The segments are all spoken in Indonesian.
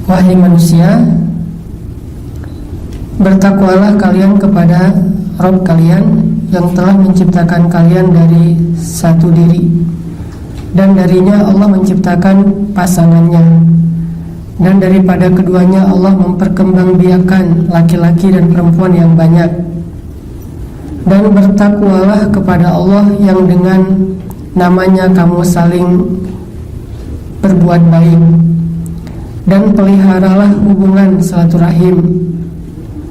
Wahai manusia, bertakwalah kalian kepada Rabb kalian yang telah menciptakan kalian dari satu diri, dan darinya Allah menciptakan pasangannya, dan daripada keduanya Allah memperkembangbiakan laki-laki dan perempuan yang banyak. Dan bertakwalah kepada Allah yang dengan namanya kamu saling berbuat baik, dan peliharalah hubungan silaturahim.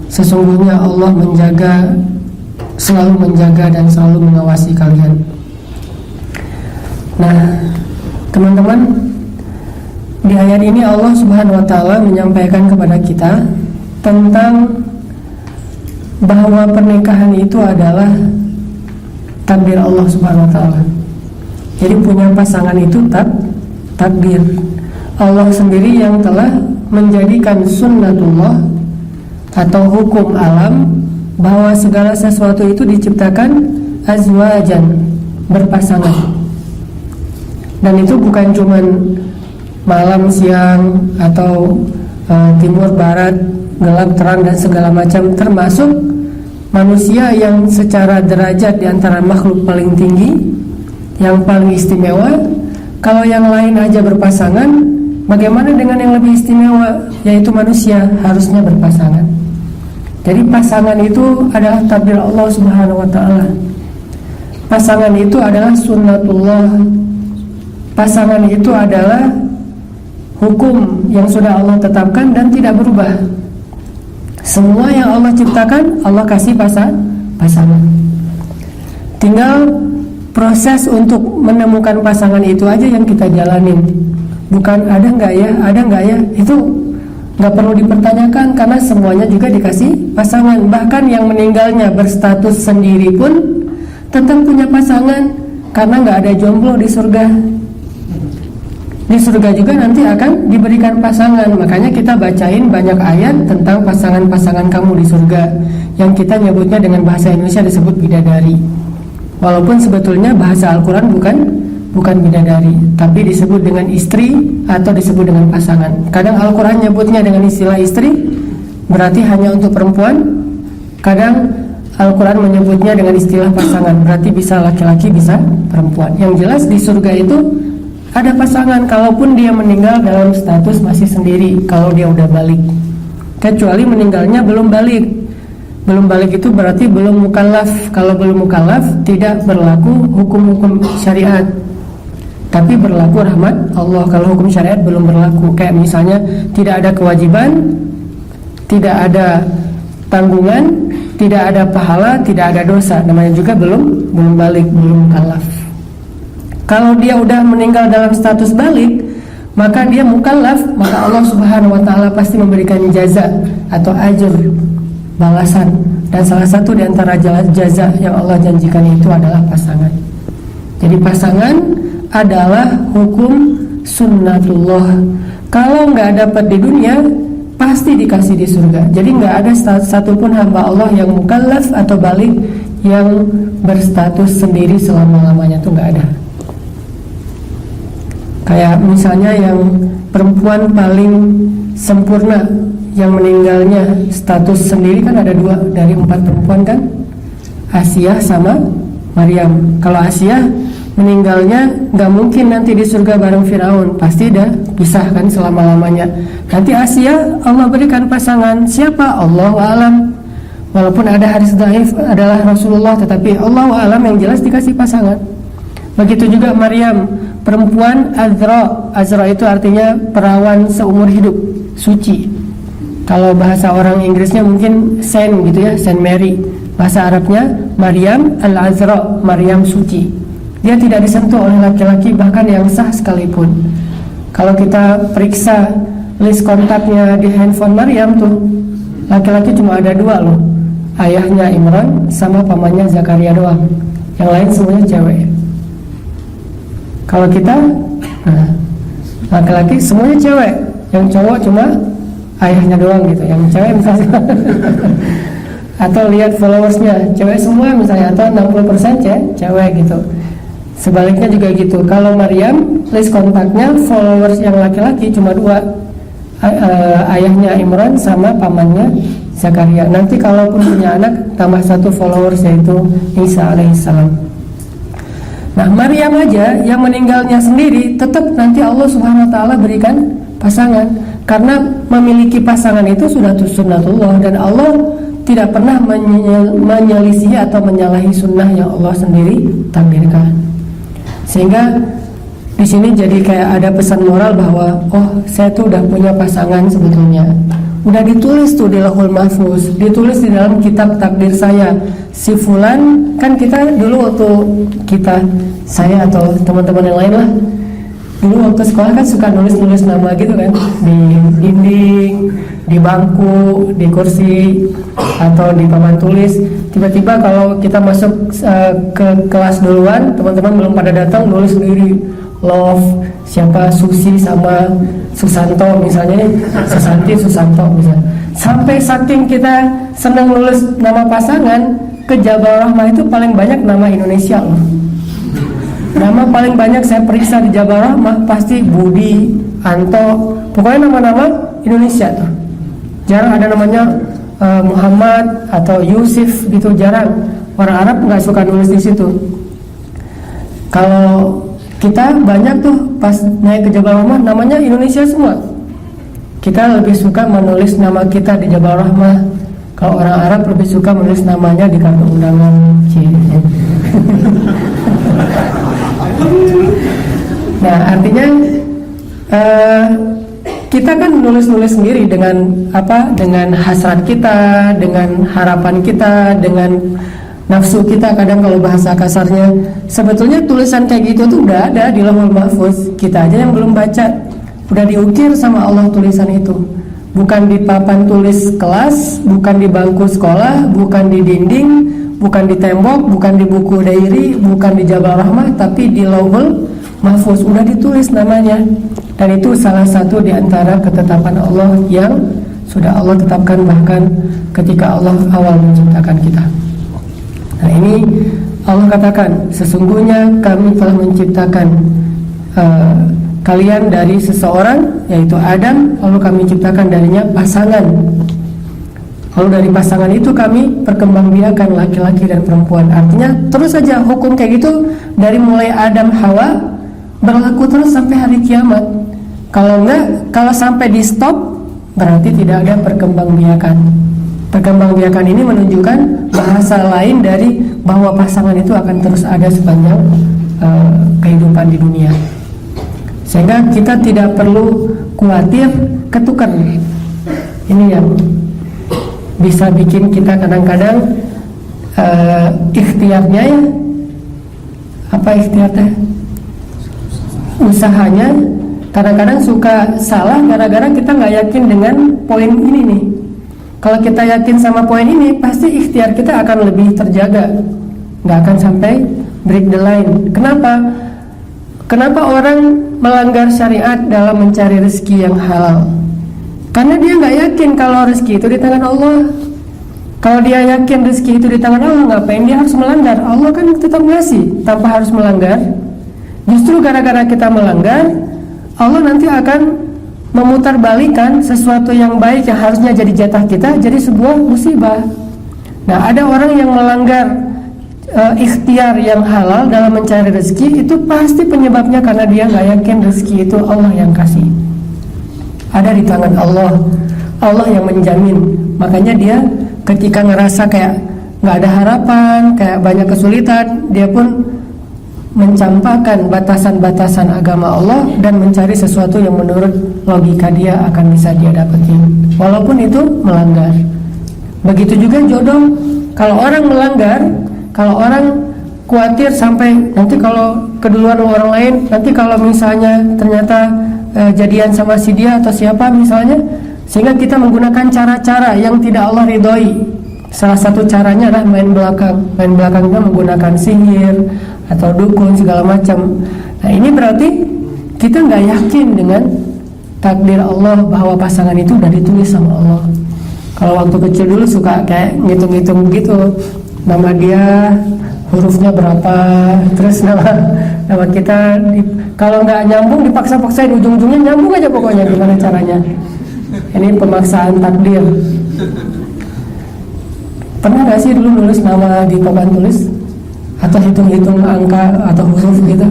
Sesungguhnya Allah selalu menjaga dan selalu mengawasi kalian. Nah, teman-teman, di ayat ini Allah Subhanahu wa taala menyampaikan kepada kita tentang bahwa pernikahan itu adalah takdir Allah Subhanahu wa taala. Jadi punya pasangan itu takdir Allah sendiri yang telah menjadikan sunnatullah atau hukum alam bahwa segala sesuatu itu diciptakan azwajan, berpasangan. Dan itu bukan cuman malam siang atau timur barat, gelap terang dan segala macam, termasuk manusia yang secara derajat di antara makhluk paling tinggi, yang paling istimewa. Kalau yang lain aja berpasangan, bagaimana dengan yang lebih istimewa, yaitu manusia harusnya berpasangan. Jadi pasangan itu adalah takdir Allah Subhanahu wa taala. Pasangan itu adalah sunnatullah. Pasangan itu adalah hukum yang sudah Allah tetapkan dan tidak berubah. Semua yang Allah ciptakan, Allah kasih pasangan. Tinggal proses untuk menemukan pasangan itu aja yang kita jalanin. Bukan ada nggak ya, itu nggak perlu dipertanyakan karena semuanya juga dikasih pasangan. Bahkan yang meninggalnya berstatus sendiri pun tetap punya pasangan, karena nggak ada jomblo di surga. Di surga juga nanti akan diberikan pasangan. Makanya kita bacain banyak ayat tentang pasangan-pasangan kamu di surga, yang kita nyebutnya dengan bahasa Indonesia disebut bidadari. Walaupun sebetulnya bahasa Al-Quran bukan bidadari, tapi disebut dengan istri atau disebut dengan pasangan. Kadang Al-Quran nyebutnya dengan istilah istri, berarti hanya untuk perempuan. Kadang Al-Quran menyebutnya dengan istilah pasangan, berarti bisa laki-laki bisa perempuan. Yang jelas di surga itu ada pasangan, kalaupun dia meninggal dalam status masih sendiri, kalau dia udah balik. Kecuali meninggalnya belum balik. Belum balik itu berarti belum mukallaf. Kalau belum mukallaf tidak berlaku hukum-hukum syariat, tapi berlaku rahmat Allah. Kalau hukum syariat belum berlaku, kayak misalnya tidak ada kewajiban, tidak ada tanggungan, tidak ada pahala, tidak ada dosa, namanya juga belum balik, belum mukallaf. Kalau dia udah meninggal dalam status balik, maka dia mukallaf, maka Allah Subhanahu wa taala pasti memberikan jaza atau ajr, balasan. Dan salah satu di antara jaza yang Allah janjikan itu adalah pasangan. Jadi pasangan adalah hukum sunnatullah. Kalau nggak dapat di dunia, pasti dikasih di surga. Jadi nggak ada satupun hamba Allah yang mukallaf atau balik yang berstatus sendiri selama-lamanya, tuh nggak ada. Kayak misalnya yang perempuan paling sempurna yang meninggalnya status sendiri kan ada 2 dari 4 perempuan kan, Asiyah sama Maryam. Kalau Asiyah meninggalnya nggak mungkin nanti di surga bareng Firaun, pasti dah pisah kan selama-lamanya. Nanti Asiyah Allah berikan pasangan, siapa? Allahu a'lam. Walaupun ada hadis dhaif adalah Rasulullah, tetapi Allahu a'lam, yang jelas dikasih pasangan. Begitu juga Maryam, perempuan Azra itu artinya perawan seumur hidup, suci. Kalau bahasa orang Inggrisnya mungkin Saint gitu ya, Saint Mary. Bahasa Arabnya Maryam al-Azra, Maryam suci. Dia tidak disentuh oleh laki-laki, bahkan yang sah sekalipun. Kalau kita periksa list kontaknya di handphone Maryam tuh, laki-laki cuma ada 2 loh. Ayahnya Imran sama pamannya Zakaria doang. Yang lain semuanya cewek. Kalau kita, laki-laki semuanya cewek, yang cowok cuma ayahnya doang gitu, yang cewek misalnya. Atau lihat followersnya, cewek semua misalnya, atau 60% cewek gitu. Sebaliknya juga gitu. Kalau Maryam, list kontaknya followers yang laki-laki cuma 2, ayahnya Imran sama pamannya Zakaria. Nanti kalaupun punya anak tambah 1 followers yaitu Isa alaihissalam. Nah, Maryam aja yang meninggalnya sendiri tetap nanti Allah Subhanahu wa taala berikan pasangan, karena memiliki pasangan itu sudah sunnatullah, dan Allah tidak pernah menyelisihi atau menyalahi sunnah yang Allah sendiri takdirkan. Sehingga di sini jadi kayak ada pesan moral bahwa saya tuh udah punya pasangan sebetulnya. Udah ditulis tuh di Lauhul Mahfuz, ditulis di dalam kitab takdir saya. Si fulan, kan kita dulu waktu saya atau teman-teman yang lain lah, dulu waktu sekolah kan suka nulis-nulis nama gitu kan, di dinding, di bangku, di kursi, atau di papan tulis. Tiba-tiba kalau kita masuk ke kelas duluan, teman-teman belum pada datang, nulis sendiri love siapa, Susi sama Susanto misalnya nih, Susanti, Susanto misalnya. Sampai saking kita senang nulis nama pasangan, ke Jabal Rahmah itu paling banyak nama Indonesia loh. Nama paling banyak saya periksa di Jabal Rahmah pasti Budi, Anto, pokoknya nama-nama Indonesia tuh. Jarang ada namanya Muhammad atau Yusuf gitu, jarang. Orang Arab nggak suka nulis di situ. Kalau kita banyak tuh pas naik ke Jabal Rahmah namanya Indonesia semua. Kita lebih suka menulis nama kita di Jabal Rahmah. Kalau orang Arab lebih suka menulis namanya di kartu undangan. Nah, artinya kita kan nulis-nulis sendiri dengan dengan hasrat kita, dengan harapan kita, dengan nafsu kita. Kadang kalau bahasa kasarnya, sebetulnya tulisan kayak gitu tuh udah ada di Lauhul Mahfuz. Kita aja yang belum baca. Udah diukir sama Allah tulisan itu. Bukan di papan tulis kelas, bukan di bangku sekolah, bukan di dinding, bukan di tembok, bukan di buku diary, bukan di Jabal Rahmah, tapi di Lauhul Mahfuz udah ditulis namanya. Dan itu salah satu di antara ketetapan Allah yang sudah Allah tetapkan bahkan ketika Allah awal menciptakan kita. Nah, ini Allah katakan, sesungguhnya kami telah menciptakan kalian dari seseorang, yaitu Adam, lalu kami ciptakan darinya pasangan. Lalu dari pasangan itu kami perkembangbiakan laki-laki dan perempuan. Artinya terus saja hukum kayak gitu dari mulai Adam Hawa berlaku terus sampai hari kiamat. Kalau enggak, kalau sampai di stop, berarti tidak ada perkembangbiakan. Perkembangbiakan ini menunjukkan bahasa lain dari bahwa pasangan itu akan terus ada sepanjang kehidupan di dunia. Sehingga kita tidak perlu khawatir ketukar. Ini yang bisa bikin kita kadang-kadang ikhtiarnya ya, apa ikhtiarnya? Usahanya kadang-kadang suka salah gara-gara kita nggak yakin dengan poin ini nih. Kalau kita yakin sama poin ini, pasti ikhtiar kita akan lebih terjaga, nggak akan sampai break the line. Kenapa orang melanggar syariat dalam mencari rezeki yang halal? Karena dia nggak yakin kalau rezeki itu di tangan Allah. Kalau dia yakin rezeki itu di tangan Allah, ngapain dia harus melanggar? Allah kan tetap ngasih tanpa harus melanggar. Justru gara-gara kita melanggar, Allah nanti akan memutarbalikan sesuatu yang baik yang harusnya jadi jatah kita jadi sebuah musibah. Nah, ada orang yang melanggar ikhtiar yang halal dalam mencari rezeki, itu pasti penyebabnya karena dia nggak yakin rezeki itu Allah yang kasih, ada di tangan Allah, Allah yang menjamin. Makanya dia ketika ngerasa kayak nggak ada harapan, kayak banyak kesulitan, dia pun mencampakkan batasan-batasan agama Allah dan mencari sesuatu yang menurut logika dia akan bisa dia dapetin, walaupun itu melanggar. Begitu juga jodoh. Kalau orang melanggar, kalau orang khawatir sampai nanti kalau keduluan orang lain, nanti kalau misalnya ternyata jadian sama si dia atau siapa misalnya, sehingga kita menggunakan cara-cara yang tidak Allah ridhoi. Salah satu caranya adalah main belakang. Main belakang itu menggunakan sihir atau dukun segala macam. Nah, ini berarti kita nggak yakin dengan takdir Allah bahwa pasangan itu udah ditulis sama Allah. Kalau waktu kecil dulu suka kayak ngitung-ngitung gitu, nama dia hurufnya berapa, terus nama kita kalau nggak nyambung dipaksa-paksain, ujung-ujungnya nyambung aja pokoknya, gimana caranya. Ini pemaksaan takdir. Pernah gak sih dulu nulis nama di papan tulis? Atau hitung-hitung angka atau huruf gitu?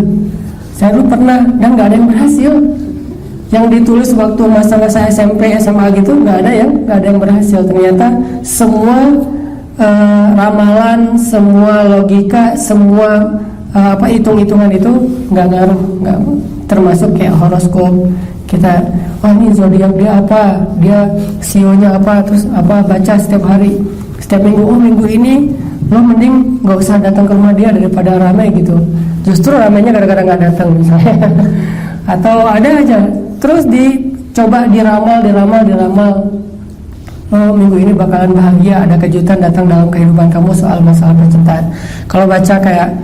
Saya dulu pernah, dan gak ada yang berhasil. Yang ditulis waktu masa-masa SMP, SMA gitu gak ada yang berhasil. Ternyata semua ramalan, semua logika, semua hitung-hitungan itu nggak ngaruh, nggak, termasuk kayak horoskop. Kita, oh ini zodiak dia apa, dia sionya apa, terus apa, baca setiap hari, setiap minggu. Oh minggu ini lo mending nggak usah datang ke rumah dia daripada ramai gitu. Justru ramainya gara-gara nggak datang misalnya. Atau ada aja, terus dicoba diramal. Oh minggu ini bakalan bahagia, ada kejutan datang dalam kehidupan kamu soal masalah percintaan. Kalau baca kayak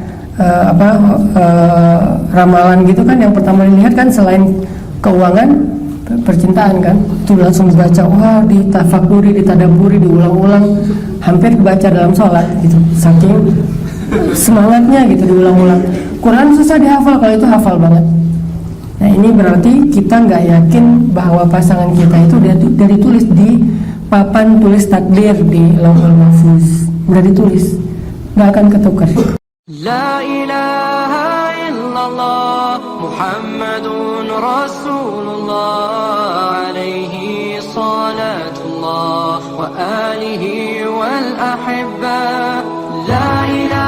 ramalan gitu kan, yang pertama dilihat kan selain keuangan, percintaan kan, itu langsung dibaca, wah ditafakuri, ditadaburi, diulang-ulang, hampir dibaca dalam sholat gitu, saking semangatnya gitu, diulang-ulang. Quran susah dihafal, kalau itu hafal banget. Nah ini berarti kita nggak yakin bahwa pasangan kita itu udah ditulis di papan tulis takdir di Lauhul Mahfuz, udah ditulis, nggak akan ketukar. La ilaha illallah Muhammadun Rasulullah alaihi salatullah wa alihi wal ahibba. La ilaha